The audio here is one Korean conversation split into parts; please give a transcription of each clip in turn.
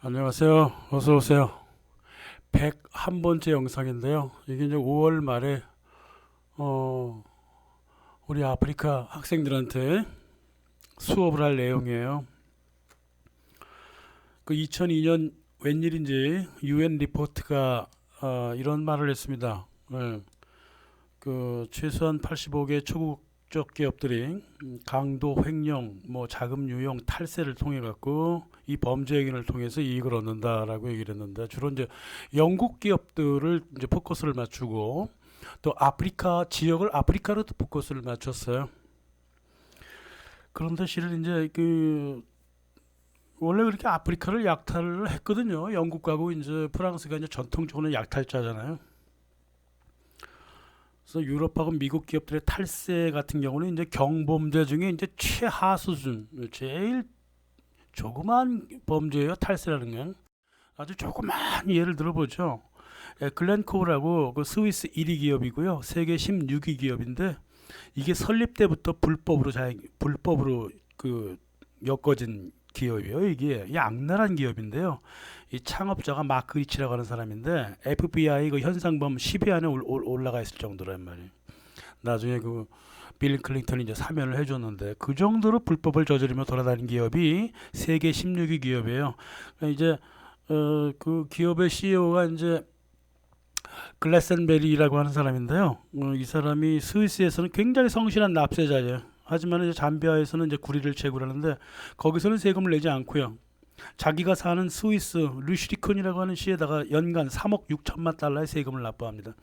안녕하세요. 어서 오세요. 101번째 영상인데요. 이게 이제 5월 말에 어, 우리 아프리카 학생들한테 수업을 할 내용이에요. 그 2002년 웬일인지 UN 리포트가 이런 말을 했습니다. 최소한 85개 초국적 기업들이 강도 횡령, 뭐 자금 유용, 탈세를 통해 갖고 이 범죄 행위를 통해서 이익을 얻는다라고 얘기를 했는데, 주로 이제 영국 기업들을 이제 포커스를 맞추고 또 아프리카 지역을 아프리카로도 포커스를 맞췄어요. 그런데 실은 이제 원래 그렇게 아프리카를 약탈을 했거든요. 영국하고 이제 프랑스가 이제 전통적으로 약탈자잖아요. 그래서 유럽하고 미국 기업들의 탈세 같은 경우는 이제 경범죄 중에 이제 최하 수준, 제일 조그만 범죄예요. 탈세라는 게 아주 조그만 예를 들어보죠. 글렌코어라고 그 스위스 1위 기업이고요. 세계 16위 기업인데 이게 설립 때부터 불법으로 그 엮어진 기업이에요. 이게 악랄한 기업인데요. 이 창업자가 마크 리치라고 하는 사람인데 FBI 그 현상범 10위 안에 올라가 있을 정도란 말이에요. 나중에 그 빌 클린턴이 이제 사면을 해줬는데 그 정도로 불법을 저지르며 돌아다니는 기업이 세계 16위 기업이에요. 그러니까 이제 그 기업의 CEO가 이제 글래센베리라고 하는 사람인데요. 이 사람이 스위스에서는 굉장히 성실한 납세자예요. 하지만 이제 잠비아에서는 이제 구리를 채굴하는데 거기서는 세금을 내지 않고요. 자기가 사는 스위스 르슈리콘이라고 하는 시에다가 연간 3억 6천만 달러의 세금을 납부합니다.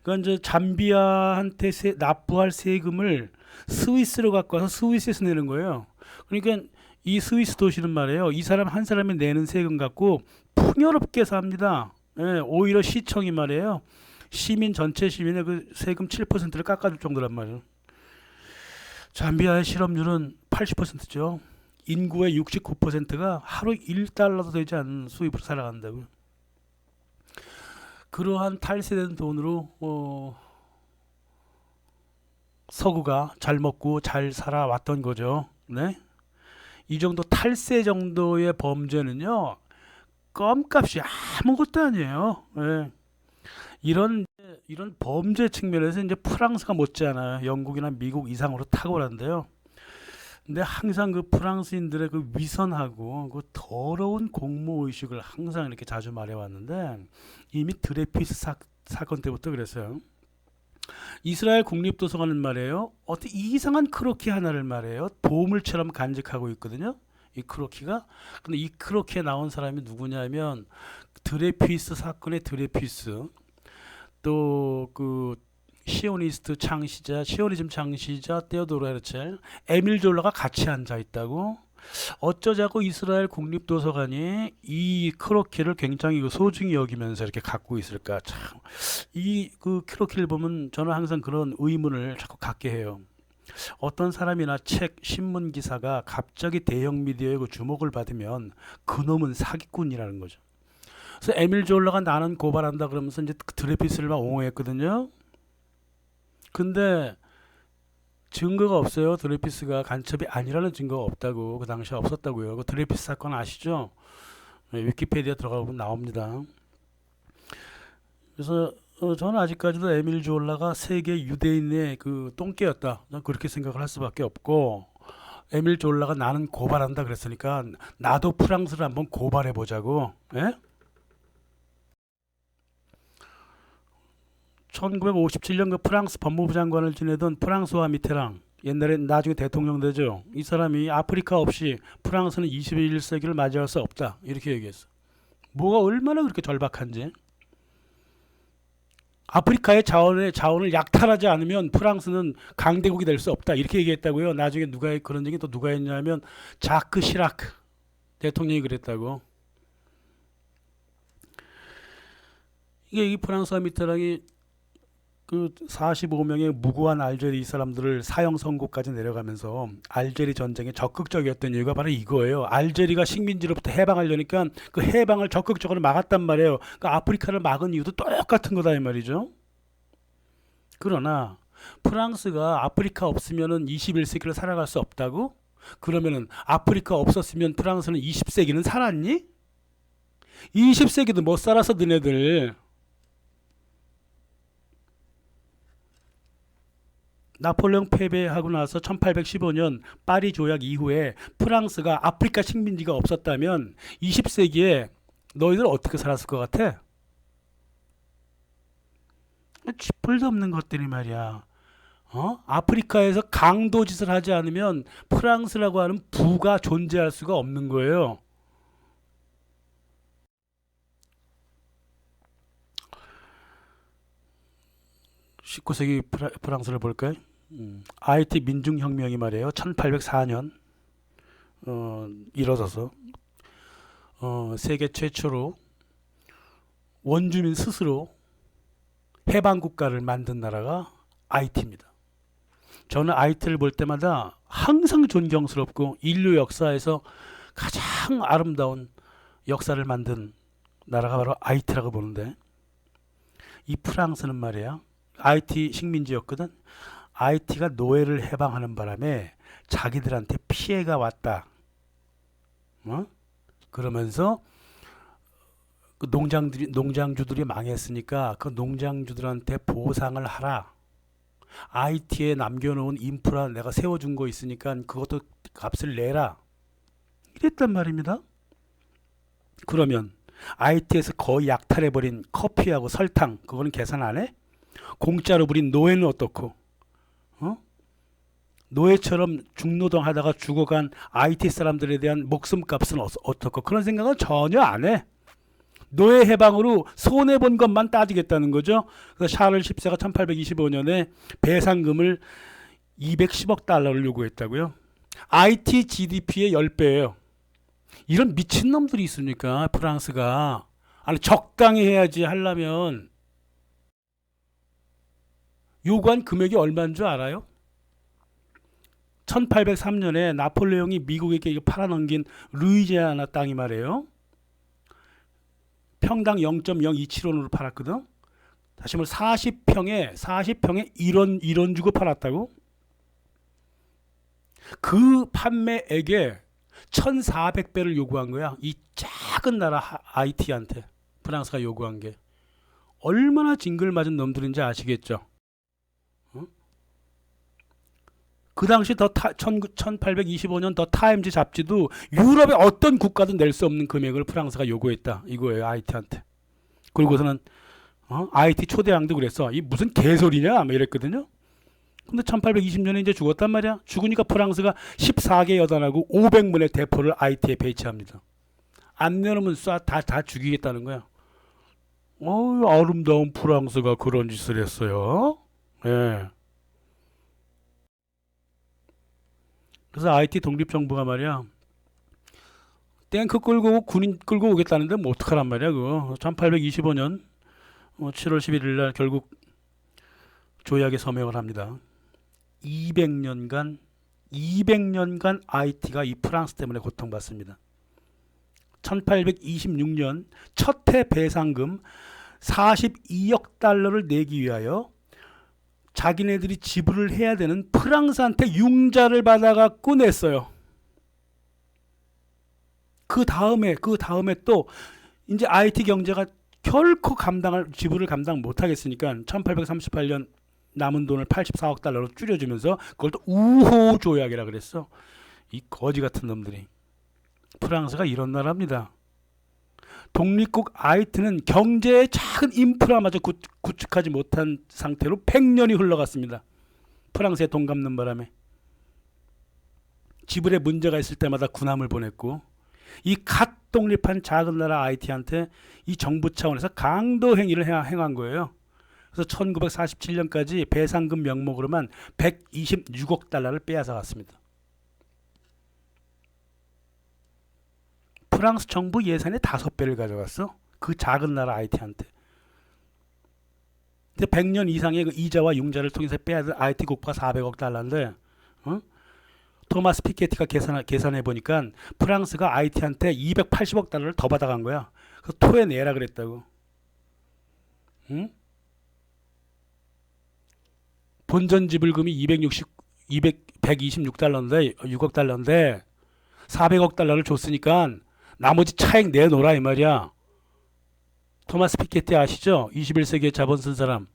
그러니까 이제 잠비아한테 납부할 세금을 스위스로 갖고 와서 스위스에서 내는 거예요. 그러니까 이 스위스 도시는 말이에요. 이 사람 한 사람이 내는 세금 갖고 풍요롭게 삽니다. 예, 오히려 시청이 말이에요. 시민 전체 시민의 그 세금 7%를 깎아줄 정도란 말이에요. 잠비아의 실업률은 80%죠. 인구의 69%가 하루 1달러도 되지 않는 수입으로 살아간다고요. 그러한 탈세된 돈으로 서구가 잘 먹고 잘 살아왔던 거죠. 네? 이 정도 탈세 정도의 범죄는요, 껌값이 아무것도 아니에요. 네. 이런 범죄 측면에서 이제 프랑스가 못지않아요. 영국이나 미국 이상으로 탁월한데요. 근데 항상 그 프랑스인들의 그 위선하고 그 더러운 공모 의식을 항상 이렇게 자주 말해왔는데 이미 드레피스 사건 때부터 그랬어요. 이스라엘 국립도서관은 말이에요. 어떤 이상한 크로키 하나를 말해요. 보물처럼 간직하고 있거든요. 이 크로키가. 근데 이 크로키에 나온 사람이 누구냐면 드레피스 사건의 드레피스, 또 그 시오니즘 창시자 테오도르 헤르첼, 에밀 졸라가 같이 앉아 있다고. 어쩌자고 이스라엘 국립도서관이 이 크로키를 굉장히 소중히 여기면서 이렇게 갖고 있을까? 참, 이 그 크로키를 보면 저는 항상 그런 의문을 자꾸 갖게 해요. 어떤 사람이나 책, 신문 기사가 갑자기 대형 미디어의 그 주목을 받으면 그놈은 사기꾼이라는 거죠. 그래서 에밀 졸라가 나는 고발한다 그러면서 이제 드레피스를 막 옹호했거든요. 근데 증거가 없어요. 드레피스가 간첩이 아니라는 증거가 없다고. 그 당시에 없었다고요. 그 드레피스 사건 아시죠? 네, 위키페디아 들어가 보면 나옵니다. 그래서 저는 아직까지도 에밀 졸라가 세계 유대인의 그 똥개였다. 저는 그렇게 생각을 할 수밖에 없고, 에밀 졸라가 나는 고발한다 그랬으니까 나도 프랑스를 한번 고발해 보자고. 예? 1957년 그 프랑스 법무부 장관을 지내던 프랑스와 미테랑, 옛날에 나중에 대통령 되죠. 이 사람이 아프리카 없이 프랑스는 21세기를 맞이할 수 없다. 이렇게 얘기했어. 뭐가 얼마나 그렇게 절박한지. 아프리카의 자원을 약탈하지 않으면 프랑스는 강대국이 될 수 없다. 이렇게 얘기했다고요. 나중에 그런 얘기 또 누가 했냐면 자크 시라크 대통령이 그랬다고. 이게 이 프랑스와 미테랑이 그 45명의 무고한 알제리 사람들을 사형 선고까지 내려가면서 알제리 전쟁에 적극적이었던 이유가 바로 이거예요. 알제리가 식민지로부터 해방하려니까 그 해방을 적극적으로 막았단 말이에요. 그러니까 아프리카를 막은 이유도 똑같은 거다 이 말이죠. 그러나 프랑스가 아프리카 없으면은 21세기를 살아갈 수 없다고? 그러면은 아프리카 없었으면 프랑스는 20세기는 살았니? 20세기도 못 살아서 너네들. 나폴레옹 패배하고 나서 1815년 파리 조약 이후에 프랑스가 아프리카 식민지가 없었다면 20세기에 너희들 어떻게 살았을 것 같아? 쥐뿔도 없는 것들이 말이야. 아프리카에서 강도짓을 하지 않으면 프랑스라고 하는 부가 존재할 수가 없는 거예요. 19세기 프랑스를 볼까요? IT 민중혁명이 말이에요. 1804년 일어서서 세계 최초로 원주민 스스로 해방국가를 만든 나라가 IT입니다. 저는 IT를 볼 때마다 항상 존경스럽고 인류 역사에서 가장 아름다운 역사를 만든 나라가 바로 IT라고 보는데, 이 프랑스는 말이야, IT 식민지였거든. IT가 노예를 해방하는 바람에 자기들한테 피해가 왔다. 그러면서 그 농장주들이 망했으니까 그 농장주들한테 보상을 하라. IT에 남겨놓은 인프라 내가 세워준 거 있으니까 그것도 값을 내라. 이랬단 말입니다. 그러면 IT에서 거의 약탈해버린 커피하고 설탕, 그거는 계산 안 해? 공짜로 부린 노예는 어떻고? 노예처럼 중노동 하다가 죽어간 IT 사람들에 대한 목숨값은 어떻고? 그런 생각은 전혀 안 해. 노예 해방으로 손해본 것만 따지겠다는 거죠. 그래서 샤를 10세가 1825년에 배상금을 210억 달러를 요구했다고요. IT GDP의 10배예요. 이런 미친놈들이 있으니까 프랑스가, 아니 적당히 해야지 하려면 요구한 금액이 얼마인 줄 알아요? 1803년에 나폴레옹이 미국에게 팔아넘긴 루이지아나 땅이 말이에요. 평당 0.027원으로 팔았거든. 다시 말해 40평에 1원 주고 팔았다고. 그 판매액에 1400배를 요구한 거야. 이 작은 나라 IT한테 프랑스가 요구한 게. 얼마나 징글맞은 놈들인지 아시겠죠? 그 당시 1825년 더 타임즈 잡지도 유럽의 어떤 국가도 낼 수 없는 금액을 프랑스가 요구했다 이거예요, IT한테. 그리고서는 IT 초대왕도 그랬어. 이 무슨 개소리냐 막 이랬거든요. 근데 1820년에 이제 죽었단 말이야. 죽으니까 프랑스가 14개 여단하고 500문의 대포를 IT에 배치합니다. 안 내놓으면 다 죽이겠다는 거야. 아름다운 프랑스가 그런 짓을 했어요. 예. 그래서 IT 독립정부가 말이야, 탱크 끌고 오고 군인 끌고 오겠다는데 뭐 어떡하란 말이야 그거. 1825년 7월 11일 날 결국 조약에 서명을 합니다. 200년간 IT가 이 프랑스 때문에 고통받습니다. 1826년 첫 해 배상금 42억 달러를 내기 위하여 자기네들이 지불을 해야 되는 프랑스한테 융자를 받아갖고 냈어요. 그 다음에 또 이제 IT 경제가 결코 지불을 감당 못하겠으니까 1838년 남은 돈을 84억 달러로 줄여주면서 그걸 또 우호 조약이라 그랬어. 이 거지 같은 놈들이. 프랑스가 이런 나라입니다. 독립국 IT는 경제의 작은 인프라마저 구축하지 못한 상태로 100년이 흘러갔습니다. 프랑스에 돈 갚는 바람에. 지불에 문제가 있을 때마다 군함을 보냈고, 이 갓 독립한 작은 나라 IT한테 이 정부 차원에서 강도 행위를 행한 거예요. 그래서 1947년까지 배상금 명목으로만 126억 달러를 빼앗아 갔습니다. 프랑스 정부 예산의 5배를 가져갔어. 그 작은 나라 IT한테. 근데 100년 이상의 그 이자와 융자를 통해서 빼앗은 IT 국가 400억 달러인데, 토마스 피케티가 계산해 보니까 프랑스가 IT한테 280억 달러를 더 받아간 거야. 그래서 토해내라 그랬다고. 응? 본전 지불금이 126달러인데 6억 달러인데 400억 달러를 줬으니까 나머지 차액 내놓으라 이 말이야. 토마스 피케티 아시죠? 21세기에 자본 쓴 사람.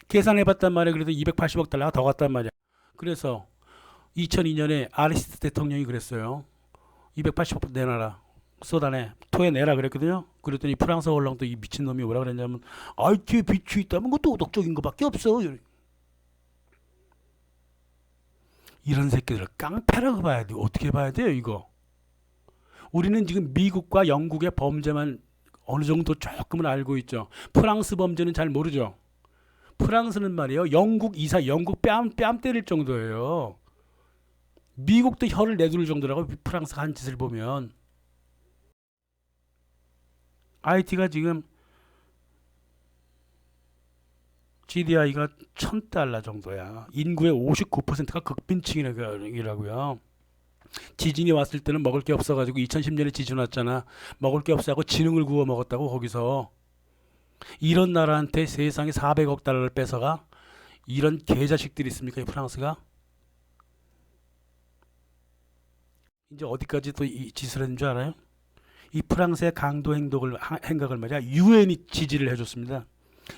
계산해봤단 말이야. 그래도 280억 달러가 더 갔단 말이야. 그래서 2002년에 아리스트 대통령이 그랬어요. 280억 내놔라. 쏟아내. 토해내라 그랬거든요. 그랬더니 프랑스 언론도 이 미친놈이 뭐라 그랬냐면 IT에 빛이 있다면 그것도 도덕적인 것밖에 없어. 이런 새끼들을 깡패라고 봐야 돼. 어떻게 봐야 돼요 이거. 우리는 지금 미국과 영국의 범죄만 어느 정도 조금은 알고 있죠. 프랑스 범죄는 잘 모르죠. 프랑스는 말이에요. 영국 이사, 영국 뺨 때릴 정도예요. 미국도 혀를 내둘 정도라고 프랑스가 한 짓을 보면. IT가 지금 GDI가 1000달러 정도야. 인구의 59%가 극빈층이라고요. 지진이 왔을 때는 먹을 게 없어가지고 2010년에 지진 왔잖아. 먹을 게 없어서 지능을 구워 먹었다고 거기서. 이런 나라한테 세상에 400억 달러를 뺏어가? 이런 개자식들이 있습니까 이 프랑스가? 이제 어디까지 또 이 짓을 했는 줄 알아요? 이 프랑스의 강도 행각을 말이야 유엔이 지지를 해줬습니다.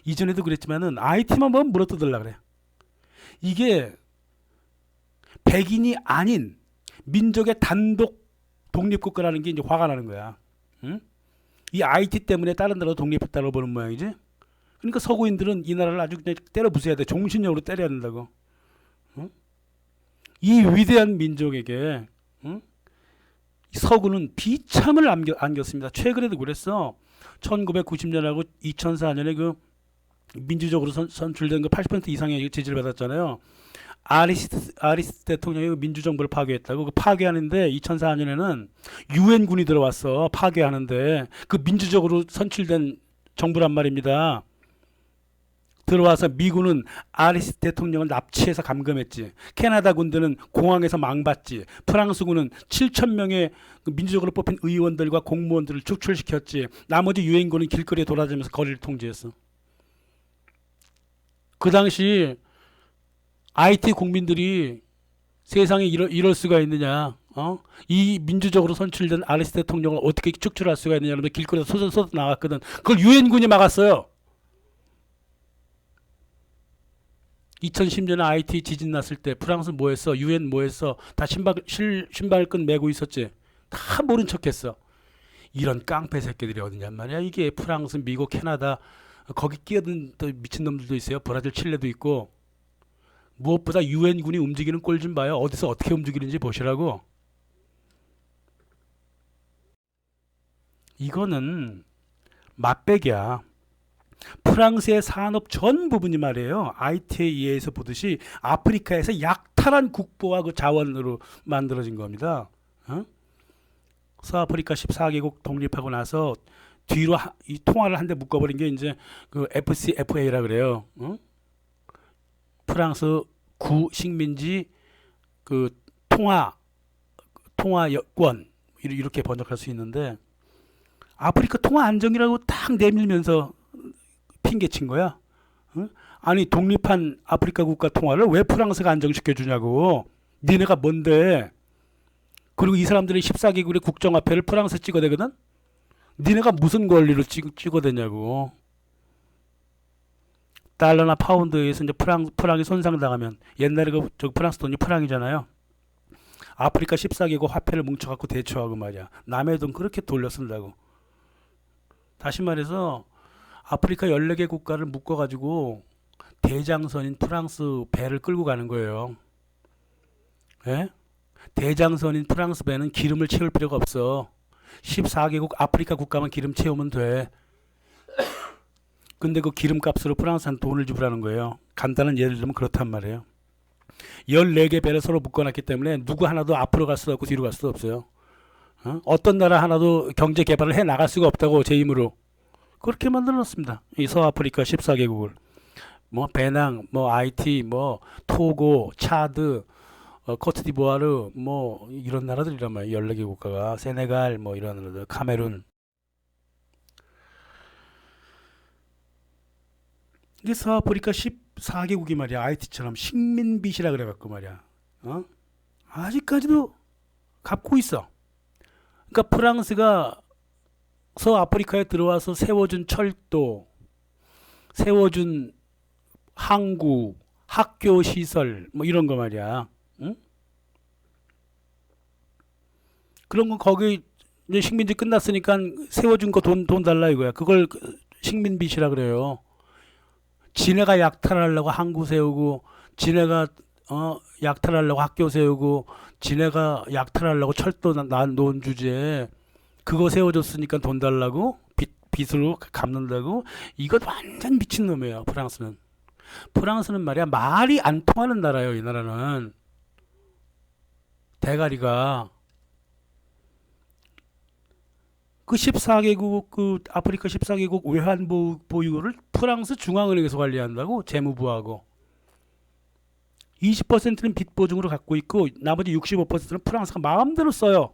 이전에도 그랬지만은 IT만 보면 물어뜯으려고 그래. 이게 백인이 아닌 민족의 단독 독립국가라는 게 이제 화가 나는 거야. 응? 이 IT 때문에 다른 나라도 독립했다고 보는 모양이지. 그러니까 서구인들은 이 나라를 아주 그냥 때려 부숴야 돼. 종신력으로 때려야 된다고. 응? 이 위대한 민족에게 응? 서구는 비참을 안겼습니다. 최근에도 그랬어. 1990년하고 2004년에 그 민주적으로 선출된 그 80% 이상의 지지를 받았잖아요. 아리스트 대통령이 민주정부를 파괴했다고. 그 파괴하는데 2004년에는 유엔군이 들어왔어. 파괴하는데 그 민주적으로 선출된 정부란 말입니다. 들어와서 미군은 아리스트 대통령을 납치해서 감금했지. 캐나다 군대는 공항에서 망봤지. 프랑스군은 7,000명의 민주적으로 뽑힌 의원들과 공무원들을 축출시켰지. 나머지 유엔군은 길거리에 돌아다니면서 거리를 통제했어. 그 당시 IT 국민들이 세상에 이럴 수가 있느냐? 이 민주적으로 선출된 아리스트 대통령을 어떻게 축출할 수가 있느냐? 그러면 길거리에 쏟아 나갔거든. 그걸 유엔군이 막았어요. 2010년에 IT 지진 났을 때 프랑스 뭐 했어? 유엔 뭐 했어? 다 신발끈 메고 있었지. 다 모른 척했어. 이런 깡패 새끼들이 어디냔 말이야. 이게 프랑스, 미국, 캐나다 거기 끼어든 또 미친놈들도 있어요. 브라질, 칠레도 있고. 무엇보다 유엔군이 움직이는 꼴 좀 봐요. 어디서 어떻게 움직이는지 보시라고. 이거는 맛백이야. 프랑스의 산업 전 부분이 말이에요. IT에 의해서 보듯이 아프리카에서 약탈한 국보와 그 자원으로 만들어진 겁니다. 서아프리카 14개국 독립하고 나서 뒤로 이 통화를 한 대 묶어버린 게 이제 그 FCFA라 그래요. 프랑스 구식민지 그 통화권 이렇게 번역할 수 있는데 아프리카 통화 안정이라고 딱 내밀면서 핑계친 거야. 아니 독립한 아프리카 국가 통화를 왜 프랑스가 안정시켜 주냐고. 니네가 뭔데. 그리고 이 사람들이 14개국의 국정화폐를 프랑스 찍어대거든. 니네가 무슨 권리로 찍어대냐고. 달러나 파운드에서 이제 프랑이 손상당하면 옛날에 저 프랑스 돈이 프랑이잖아요. 아프리카 14개국 화폐를 뭉쳐갖고 대처하고 말이야. 남의 돈 그렇게 돌려 쓴다고. 다시 말해서 아프리카 14개 국가를 묶어가지고 대장선인 프랑스 배를 끌고 가는 거예요. 예? 대장선인 프랑스 배는 기름을 채울 필요가 없어. 14개국 아프리카 국가만 기름 채우면 돼. 근데 그 기름값으로 프랑스한테 돈을 지불하는 거예요. 간단한 예를 들면 그렇단 말이에요. 14개 배를 서로 묶어놨기 때문에 누구 하나도 앞으로 갈 수도 없고 뒤로 갈 수도 없어요. 어떤 나라 하나도 경제 개발을 해 나갈 수가 없다고 제 힘으로. 그렇게 만들어놨습니다. 이 서아프리카 14개국을. 뭐 베낭, 뭐 IT, 뭐 토고, 차드, 코트디부아르 뭐 이런 나라들이란 말이에요. 14개 국가가. 세네갈 뭐 이런 나라들, 카메룬. 이게 서아프리카 14개국이 말이야. IT처럼 식민빚이라 그래갖고 말이야. 아직까지도 갚고 있어. 그러니까 프랑스가 서아프리카에 들어와서 세워준 철도, 세워준 항구, 학교 시설 뭐 이런 거 말이야. 응? 그런 거 거기 이제 식민지 끝났으니까 세워준 거 돈 달라 이거야. 그걸 식민빚이라 그래요. 지네가 약탈하려고 항구 세우고, 지네가 약탈하려고 학교 세우고, 지네가 약탈하려고 철도 놓은 주제에 그거 세워줬으니까 돈 달라고 빚으로 갚는다고. 이거 완전 미친 놈이에요. 프랑스는. 프랑스는 말이야 말이 안 통하는 나라예요. 이 나라는 대가리가 그 14개국 그 아프리카 14개국 외환 보유고를 프랑스 중앙은행에서 관리한다고. 재무부하고 20%는 빚 보증으로 갖고 있고 나머지 65%는 프랑스가 마음대로 써요.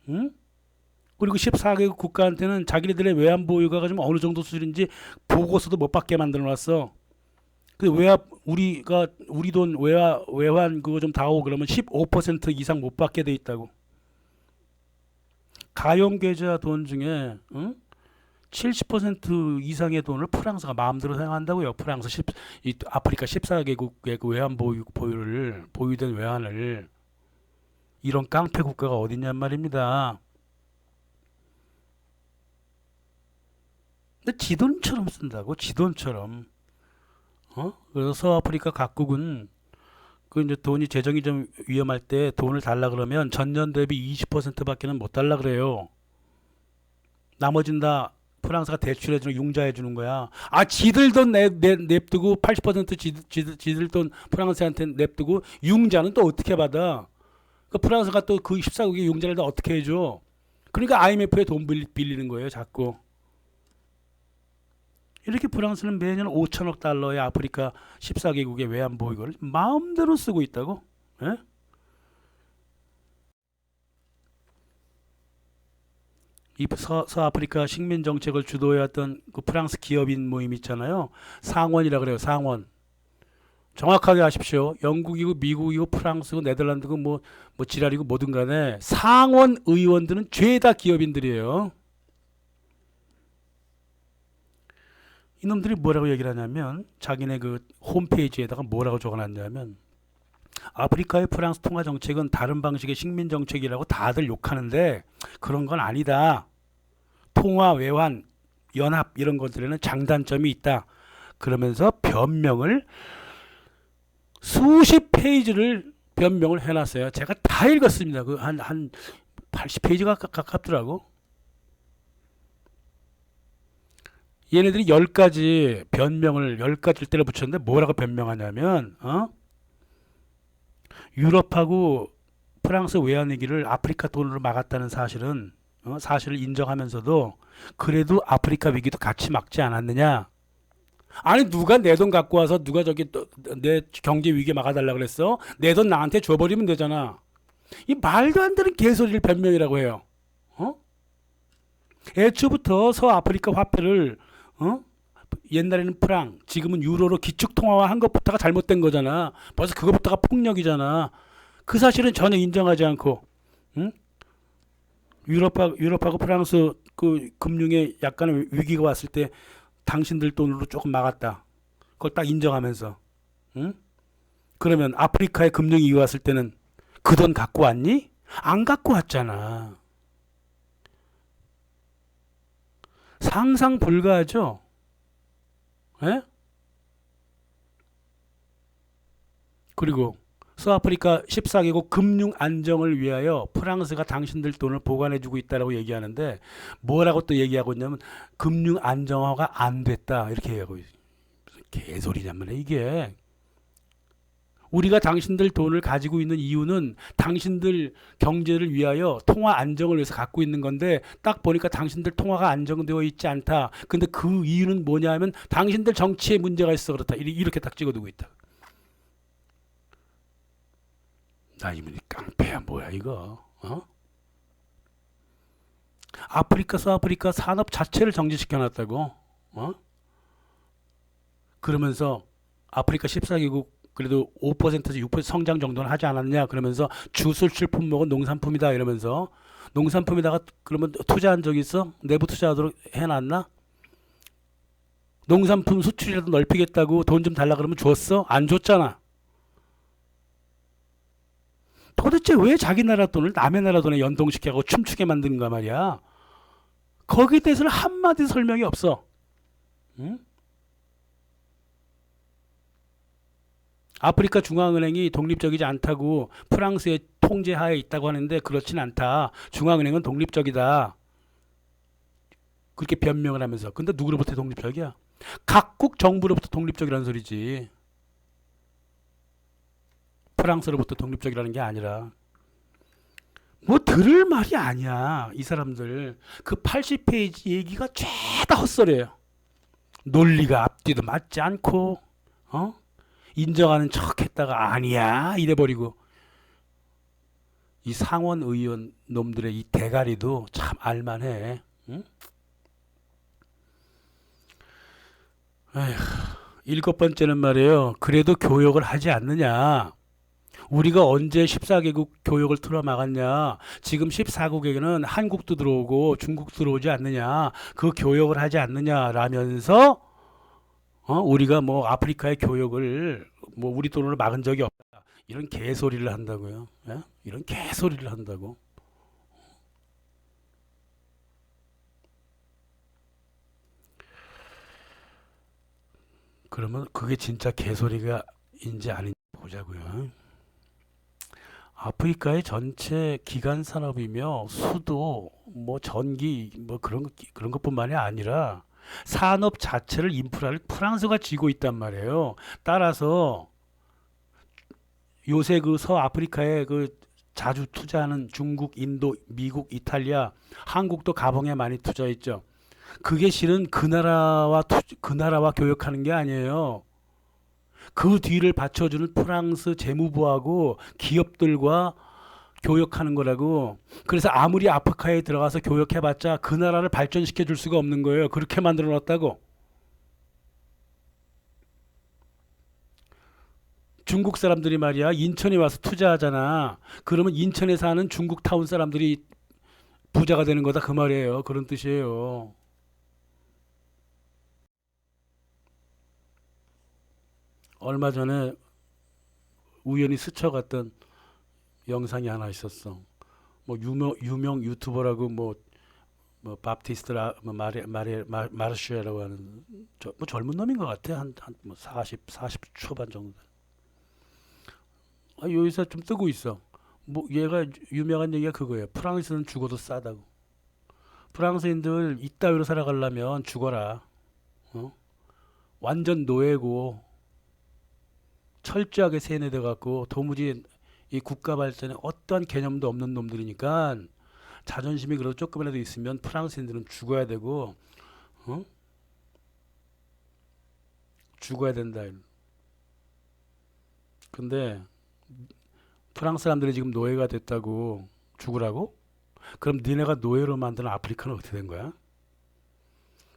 응? 그리고 14개국 국가한테는 자기네들의 외환 보유가가 좀 어느 정도 수준인지 보고서도 못 받게 만들어 놨어. 그 우리 돈 외환 그거 좀 다오 그러면 15% 이상 못 받게 돼 있다고. 가용 계좌 돈 중에 70% 이상의 돈을 프랑스가 마음대로 사용한다고요. 이 아프리카 14개국의 그 외환 보유된 외환을. 이런 깡패 국가가 어딨냔 말입니다. 근데 지 돈처럼 쓴다고. 지 돈처럼. 그래서 서아프리카 각국은 그 이제 돈이 재정이 좀 위험할 때 돈을 달라 그러면 전년 대비 20%밖에는 못 달라 그래요. 나머진 다 프랑스가 대출해 주는 융자해 주는 거야. 아, 지들 돈 냅두고 80% 지들 돈 프랑스한테 냅두고 융자는 또 어떻게 받아? 그 프랑스가 또 그 14국의 융자를 다 어떻게 해줘? 그러니까 IMF에 돈 빌리는 거예요, 자꾸. 이렇게 프랑스는 매년 5천억 달러의 아프리카 14개국의 외환 보유고를 마음대로 쓰고 있다고? 예? 이 서아프리카 식민 정책을 주도해왔던 그 프랑스 기업인 모임 있잖아요. 상원이라 그래요. 상원. 정확하게 아십시오. 영국이고 미국이고 프랑스고 네덜란드고 뭐 지랄이고 뭐든 간에 상원 의원들은 죄다 기업인들이에요. 이놈들이 뭐라고 얘기를 하냐면 자기네 그 홈페이지에다가 뭐라고 적어놨냐면 아프리카의 프랑스 통화 정책은 다른 방식의 식민 정책이라고 다들 욕하는데 그런 건 아니다. 통화, 외환, 연합 이런 것들에는 장단점이 있다. 그러면서 변명을 수십 페이지를 변명을 해놨어요. 제가 다 읽었습니다. 그 한 80페이지가 가깝더라고. 얘네들이 10가지 변명을 10가지를 때려 붙였는데 뭐라고 변명하냐면 유럽하고 프랑스 외환 위기를 아프리카 돈으로 막았다는 사실을 인정하면서도 그래도 아프리카 위기도 같이 막지 않았느냐. 아니 누가 내 돈 갖고 와서 누가 저기 내 경제 위기 막아달라 그랬어? 내 돈 나한테 줘버리면 되잖아. 이 말도 안 되는 개소리를 변명이라고 해요. 애초부터 서아프리카 화폐를 옛날에는 프랑, 지금은 유로로 기축통화한 것부터가 잘못된 거잖아. 벌써 그것부터가 폭력이잖아. 그 사실은 전혀 인정하지 않고, 응? 유럽하고 프랑스 그 금융에 약간의 위기가 왔을 때 당신들 돈으로 조금 막았다. 그걸 딱 인정하면서, 응? 그러면 아프리카에 금융위기 왔을 때는 그 돈 갖고 왔니? 안 갖고 왔잖아. 상상 불가하죠? 예? 그리고 서아프리카 14개국 금융 안정을 위하여 프랑스가 당신들 돈을 보관해주고 있다라고 얘기하는데 뭐라고 또 얘기하고 있냐면 금융 안정화가 안 됐다 이렇게 얘기하고 있어요. 무슨 개소리냐면 이게. 우리가 당신들 돈을 가지고 있는 이유는 당신들 경제를 위하여 통화 안정을 위해서 갖고 있는 건데 딱 보니까 당신들 통화가 안정되어 있지 않다. 근데 그 이유는 뭐냐 하면 당신들 정치에 문제가 있어 그렇다. 이렇게 딱 찍어두고 있다. 나 이분이 깡패야 뭐야 이거. 서아프리카 산업 자체를 정지시켜놨다고. 그러면서 아프리카 14개국 그래도 5%에서 6% 성장 정도는 하지 않았냐 그러면서 주술출 품목은 농산품이다 이러면서 농산품에다가 그러면 투자한 적 있어? 내부 투자하도록 해놨나? 농산품 수출이라도 넓히겠다고 돈 좀 달라 그러면 줬어? 안 줬잖아. 도대체 왜 자기 나라 돈을 남의 나라 돈에 연동시켜고 춤추게 만드는가 말이야. 거기에 대해서는 한마디 설명이 없어. 응? 아프리카 중앙은행이 독립적이지 않다고 프랑스의 통제하에 있다고 하는데 그렇진 않다. 중앙은행은 독립적이다. 그렇게 변명을 하면서. 근데 누구로부터 독립적이야? 각국 정부로부터 독립적이라는 소리지. 프랑스로부터 독립적이라는 게 아니라. 뭐 들을 말이 아니야. 이 사람들. 그 80페이지 얘기가 죄다 헛소리예요. 논리가 앞뒤도 맞지 않고 인정하는 척 했다가 아니야 이래버리고. 이 상원 의원 놈들의 이 대가리도 참 알만해. 응? 에휴, 일곱 번째는 말이에요. 그래도 교역을 하지 않느냐. 우리가 언제 14개국 교역을 틀어막았냐. 지금 14국에는 한국도 들어오고 중국도 들어오지 않느냐. 그 교역을 하지 않느냐라면서 우리가 뭐 아프리카의 교역을 뭐 우리 돈으로 막은 적이 없다. 이런 개소리를 한다고요. 예? 이런 개소리를 한다고. 그러면 그게 진짜 개소리가인지 아닌지 보자고요. 아프리카의 전체 기간 산업이며 수도 뭐 전기 뭐 그런 것뿐만이 아니라 산업 자체를 인프라를 프랑스가 쥐고 있단 말이에요. 따라서 요새 그 서아프리카에 그 자주 투자하는 중국, 인도, 미국, 이탈리아, 한국도 가봉에 많이 투자했죠. 그게 실은 그 나라와 교역하는 게 아니에요. 그 뒤를 받쳐주는 프랑스 재무부하고 기업들과 교역하는 거라고. 그래서 아무리 아프리카에 들어가서 교역해봤자 그 나라를 발전시켜 줄 수가 없는 거예요. 그렇게 만들어 놨다고. 중국 사람들이 말이야 인천에 와서 투자하잖아. 그러면 인천에 사는 중국 타운 사람들이 부자가 되는 거다 그 말이에요. 그런 뜻이에요. 얼마 전에 우연히 스쳐갔던 영상이 하나 있었어. 뭐 유명 유튜버라고 뭐 밥티스트라 뭐 마르쉐라고 하는 뭐 젊은 놈인 것 같아. 한뭐 40 초반 정도. 여기서 좀 뜨고 있어. 뭐 얘가 유명한 얘기가 그거예요. 프랑스는 죽어도 싸다고. 프랑스인들 이따위로 살아가려면 죽어라. 어? 완전 노예고 철저하게 세뇌돼 갖고 도무지 이 국가 발전에 어떠한 개념도 없는 놈들이니까 자존심이 그래도 조금이라도 있으면 프랑스인들은 죽어야 되고 어? 죽어야 된다. 근데 프랑스 사람들이 지금 노예가 됐다고 죽으라고? 그럼 니네가 노예로 만드는 아프리카는 어떻게 된 거야?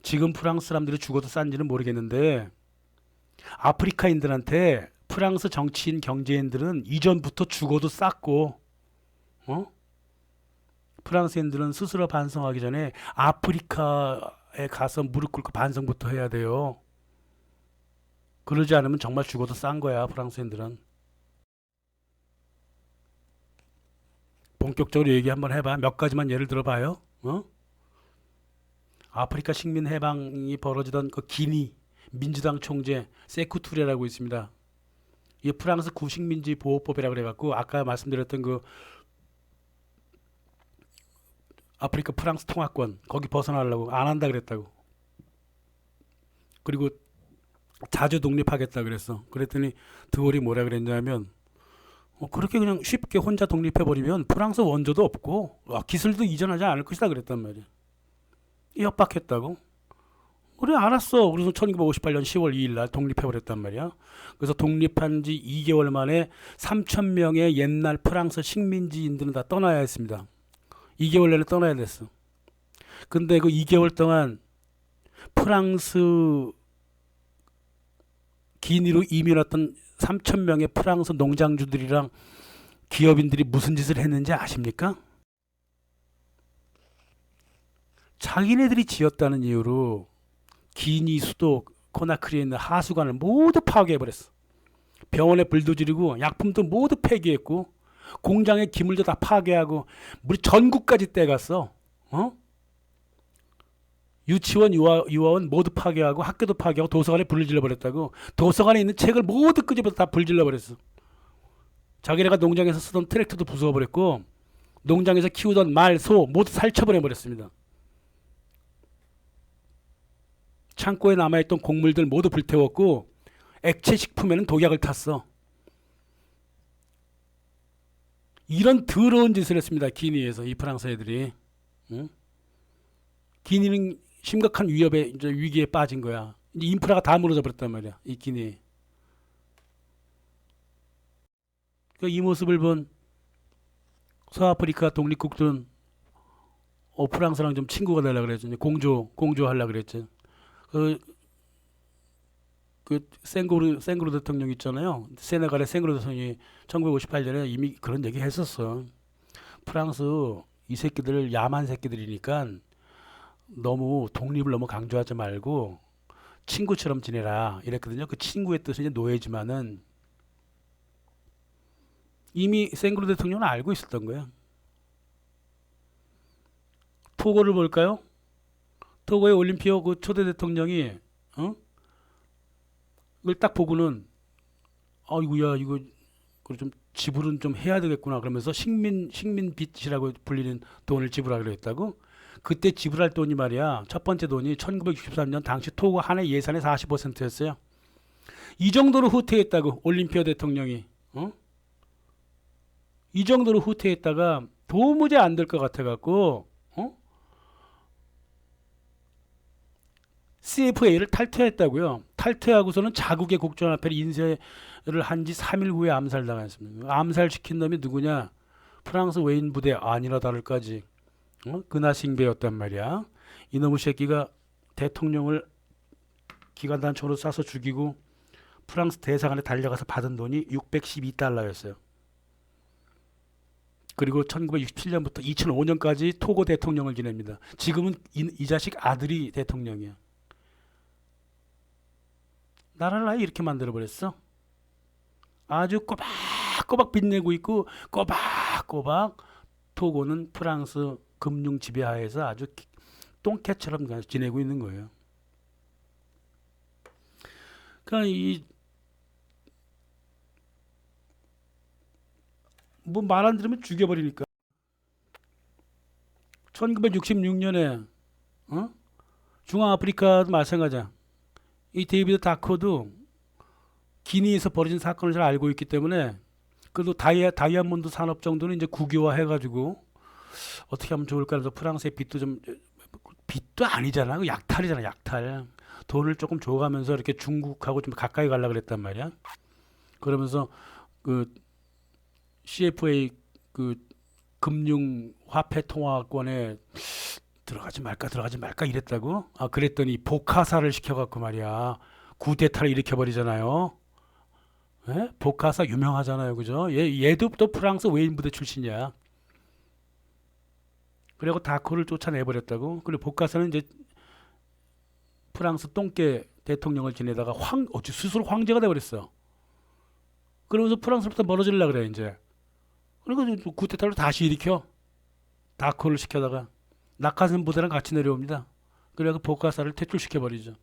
지금 프랑스 사람들이 죽어도 싼지는 모르겠는데 아프리카인들한테 프랑스 정치인 경제인들은 이전부터 죽어도 쌌고 어? 프랑스인들은 스스로 반성하기 전에 아프리카에 가서 무릎 꿇고 반성부터 해야 돼요. 그러지 않으면 정말 죽어도 싼 거야 프랑스인들은. 본격적으로 얘기 한번 해봐. 몇 가지만 예를 들어봐요. 아프리카 식민 해방이 벌어지던 그 기니 민주당 총재 세쿠투레라고 있습니다. 이 프랑스 구식민지 보호법이라고 그래갖고 아까 말씀드렸던 그 아프리카 프랑스 통화권 거기 벗어나려고 안 한다 그랬다고. 그리고 자주 독립하겠다 그랬어. 그랬더니 드골이 뭐라 그랬냐면 그렇게 그냥 쉽게 혼자 독립해버리면 프랑스 원조도 없고 기술도 이전하지 않을 것이다 그랬단 말이야. 협박했다고. 그래 알았어. 그래서 1958년 10월 2일 날 독립해버렸단 말이야. 그래서 독립한 지 2개월 만에 3천 명의 옛날 프랑스 식민지인들은 다 떠나야 했습니다. 2개월 내내 떠나야 됐어. 근데 그 2개월 동안 프랑스 기니로 이민 왔던 3천 명의 프랑스 농장주들이랑 기업인들이 무슨 짓을 했는지 아십니까? 자기네들이 지었다는 이유로 기니 수도 코나크리에 있는 하수관을 모두 파괴해버렸어. 병원에 불도 지르고 약품도 모두 폐기했고 공장의 기물도 다 파괴하고 우리 전국까지 떼갔어. 어? 유치원, 유아원 모두 파괴하고 학교도 파괴하고 도서관에 불을 질러버렸다고. 도서관에 있는 책을 모두 끄집어서 다 불 질러버렸어. 자기네가 농장에서 쓰던 트랙터도 부숴버렸고 농장에서 키우던 말, 소 모두 살처분해버렸습니다. 창고에 남아있던 곡물들 모두 불태웠고 액체 식품에는 독약을 탔어. 이런 더러운 짓을 했습니다. 기니에서 이 프랑스 애들이. 응? 기니는 심각한 이제 위기에 빠진 거야. 이제 인프라가 다 무너져 버렸단 말이야. 이 기니. 그러니까 이 모습을 본 서아프리카 독립국들은 프랑스랑 좀 친구가 되려고 그랬죠. 공조하려고 그랬죠. 그, 생고르 대통령 있잖아요. 세네갈의 생고르 대통령이 1958년에 이미 그런 얘기 했었어. 프랑스 이 새끼들 야만 새끼들이니까 너무 독립을 너무 강조하지 말고 친구처럼 지내라 이랬거든요. 그 친구의 뜻은 이제 노예지만은 이미 생고르 대통령은 알고 있었던 거예요. 토고를 볼까요? 토고의 올림피오 그 초대 대통령이 이걸 딱 보고는 아이고야 이거 좀 지불은 좀 해야 되겠구나 그러면서 식민 빚이라고 불리는 돈을 지불하기로 했다고. 그때 지불할 돈이 말이야. 첫 번째 돈이 1963년 당시 토고 한 해 예산의 40%였어요. 이 정도로 후퇴했다고 올림피오 대통령이. 이 정도로 후퇴했다가 도무지 안 될 것 같아 갖고 CFA를 탈퇴했다고요. 탈퇴하고서는 자국의 국정화폐를 인쇄를 한 지 3일 후에 암살당했습니다. 암살시킨 놈이 누구냐? 프랑스 외인 부대 아니라 다를까지 그나싱베였단 말이야. 이놈의 새끼가 대통령을 기관단총으로 쏴서 죽이고 프랑스 대사관에 달려가서 받은 돈이 612달러였어요. 그리고 1967년부터 2005년까지 토고 대통령을 지냅니다. 지금은 이 자식 아들이 대통령이야. 나라를 아예 이렇게 만들어버렸어. 아주 꼬박꼬박 빚내고 있고 꼬박꼬박 토고는 프랑스 금융 지배하에서 아주 똥개처럼 지내고 있는 거예요. 그러니까 뭐 말 안 들으면 죽여버리니까. 1966년에 중앙아프리카도 마찬가지야. 이 데이비드 다코도 기니에서 벌어진 사건을 잘 알고 있기 때문에 그래도 다이아몬드 산업 정도는 이제 국유화 해가지고 어떻게 하면 좋을까 해서 프랑스의 빚도 아니잖아. 그 약탈이잖아, 약탈. 돈을 조금 줘가면서 이렇게 중국하고 좀 가까이 가려고 그랬단 말이야. 그러면서 그 CFA 그 금융화폐통화권에 들어가지 말까 이랬다고. 그랬더니 복하사를 시켜갖고 말이야 구데타를 일으켜버리잖아요. 예? 복하사 유명하잖아요, 그죠? 얘도 또 프랑스 외인 부대 출신이야. 그리고 다코를 쫓아내버렸다고. 그리고 복하사는 이제 프랑스 똥개 대통령을 지내다가 스스로 황제가 돼버렸어. 그러면서 프랑스부터 멀어지려고 그래 이제. 그리고 구데타를 다시 일으켜. 다코를 시켜다가 낙하산 부대랑 같이 내려옵니다. 그래서 복하사를 퇴출시켜버리죠.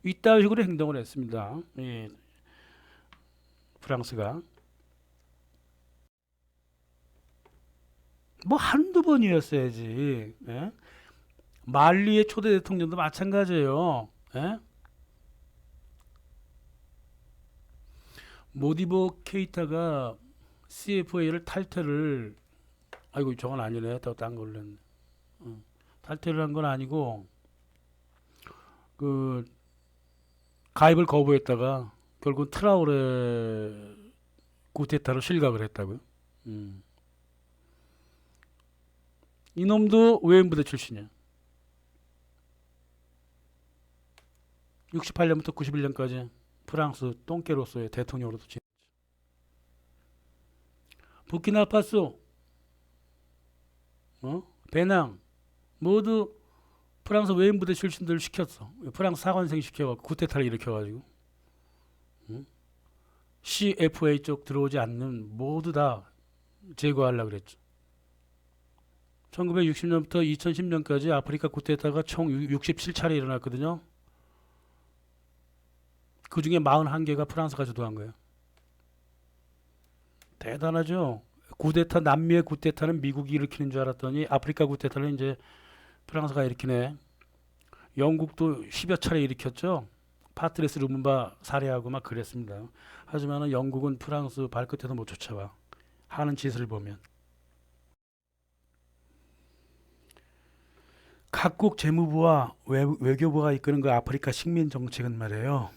이따위 식으로 행동을 했습니다. 예, 프랑스가. 뭐 한두 번이었어야지. 예? 말리의 초대 대통령도 마찬가지예요. 예? 모디보 케이타가 CFA를 탈퇴를 아이고 저건 아니네. 또 딴 걸로 했네. 탈퇴를 한 건 아니고 그 가입을 거부했다가 결국 트라우레 구테타로 실각을 했다고요. 이놈도 외인부대 출신이야. 68년부터 91년까지 프랑스 똥개로서의 대통령으로도 지냈죠. 부키나파소, 베낭 모두 프랑스 외인 부대 출신들 시켰어. 프랑스 사관생 시켜갖고 쿠데타를 일으켜가지고 응? CFA 쪽 들어오지 않는 모두 다 제거하려고 그랬죠. 1960년부터 2010년까지 아프리카 쿠데타가 총 67차례 일어났거든요. 그 중에 41개가 프랑스가 주도한 거예요. 대단하죠. 쿠데타, 남미의 쿠데타는 미국이 일으키는 줄 알았더니 아프리카 쿠데타는 이제 프랑스가 일으키네. 영국도 10여 차례 일으켰죠. 파트레스 루문바 살해하고 막 그랬습니다. 하지만 영국은 프랑스 발끝에도 못 쫓아와. 하는 짓을 보면. 각국 재무부와 외교부가 이끄는 그 아프리카 식민 정책은 말이에요.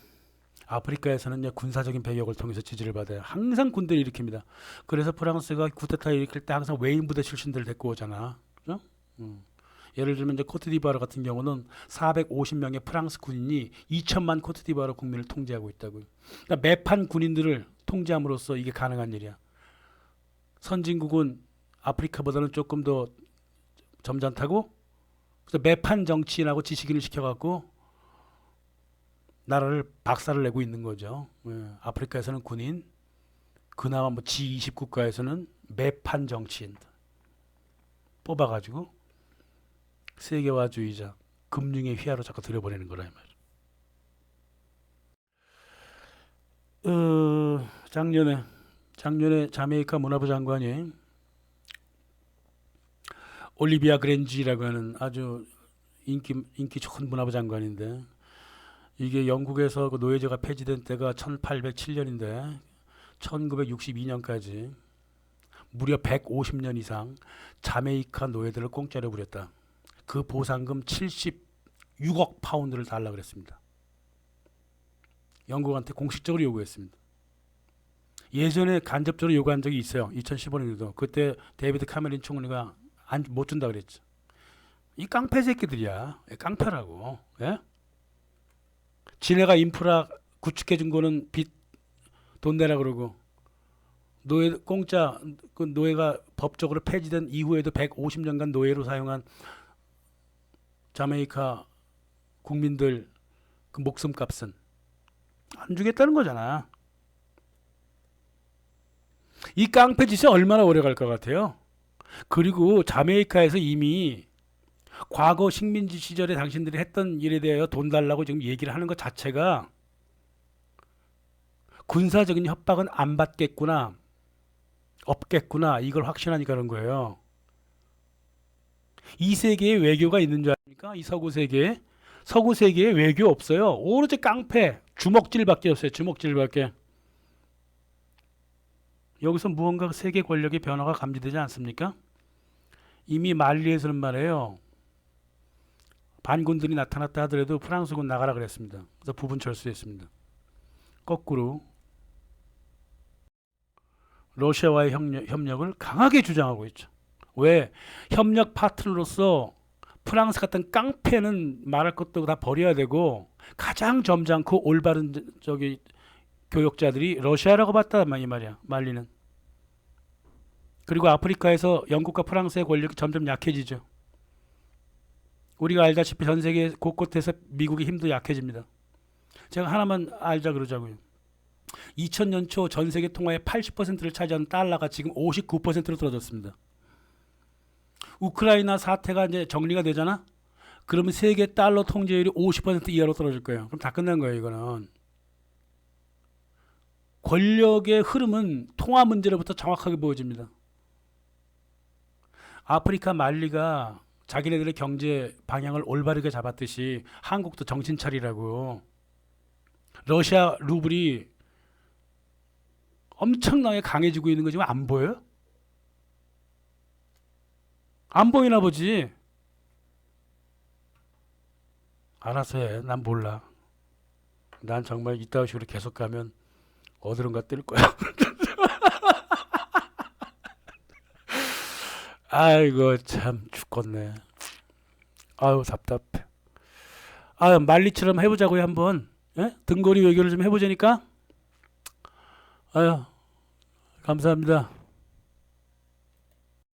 아프리카에서는 이제 군사적인 배격을 통해서 지지를 받아요. 항상 군대를 일으킵니다. 그래서 프랑스가 쿠데타 일으킬 때 항상 외인 부대 출신들을 데리고 오잖아. 그죠? 예를 들면 이제 코트디부아르 같은 경우는 450명의 프랑스 군인이 2천만 코트디부아르 국민을 통제하고 있다고요. 그러니까 매판 군인들을 통제함으로써 이게 가능한 일이야. 선진국은 아프리카보다는 조금 더 점잖다고? 그래서 매판 정치인하고 지식인을 시켜갖고 나라를 박살을 내고 있는 거죠. 아프리카에서는 군인, 그나마 뭐 G20 국가에서는 매판 정치인 뽑아가지고 세계화주의자, 금융의 휘하로 자꾸 들여보내는 거라 이 말이야. 작년에 자메이카 문화부 장관이 올리비아 그랜지라고 하는 아주 인기 좋은 문화부 장관인데 이게 영국에서 그 노예제가 폐지된 때가 1807년인데 1962년까지 무려 150년 이상 자메이카 노예들을 공짜로 부렸다. 그 보상금 76억 파운드를 달라고 그랬습니다. 영국한테 공식적으로 요구했습니다. 예전에 간접적으로 요구한 적이 있어요. 2015년에도. 그때 데이비드 카메론 총리가 못 준다 그랬죠. 이 깡패 새끼들이야. 깡패라고. 예? 지네가 인프라 구축해 준 거는 돈 내라 그러고 노예 공짜 그 노예가 법적으로 폐지된 이후에도 150년간 노예로 사용한 자메이카 국민들 그 목숨값은 안 주겠다는 거잖아. 이 깡패 짓이 얼마나 오래 갈 것 같아요? 그리고 자메이카에서 이미 과거 식민지 시절에 당신들이 했던 일에 대하여 돈 달라고 지금 얘기를 하는 것 자체가 군사적인 협박은 안 받겠구나, 없겠구나 이걸 확신하니까 그런 거예요. 이 세계에 외교가 있는 줄 아십니까? 이 서구 세계에. 서구 세계에 외교 없어요. 오로지 깡패, 주먹질밖에 없어요. 주먹질밖에. 여기서 무언가 세계 권력의 변화가 감지되지 않습니까? 이미 말리에서는 말이에요. 반군들이 나타났다 하더라도 프랑스군 나가라 그랬습니다. 그래서 부분 철수했습니다. 거꾸로 러시아와의 협력을 강하게 주장하고 있죠. 왜? 협력 파트너로서 프랑스 같은 깡패는 말할 것도 다 버려야 되고 가장 점잖고 올바른 교역자들이 러시아라고 봤다 이 말이야. 말리는. 그리고 아프리카에서 영국과 프랑스의 권력이 점점 약해지죠. 우리가 알다시피 전 세계 곳곳에서 미국의 힘도 약해집니다. 제가 하나만 알자 그러자고요. 2000년 초 전 세계 통화의 80%를 차지하는 달러가 지금 59%로 떨어졌습니다. 우크라이나 사태가 이제 정리가 되잖아? 그러면 세계 달러 통제율이 50% 이하로 떨어질 거예요. 그럼 다 끝난 거예요, 이거는. 권력의 흐름은 통화 문제로부터 정확하게 보여집니다. 아프리카 말리가 자기네들의 경제 방향을 올바르게 잡았듯이 한국도 정신 차리라고. 러시아 루블이 엄청나게 강해지고 있는 거 지금 안 보여요? 안 보이나 보지. 알아서 해. 난 몰라. 난 정말 이따위 식으로 계속 가면 어디론가 뜰 거야. 아이고 참 죽겠네. 아유 답답해. 아 말리처럼 해보자고요 한번. 예? 등거리 외교를 좀 해보자니까. 아유 감사합니다.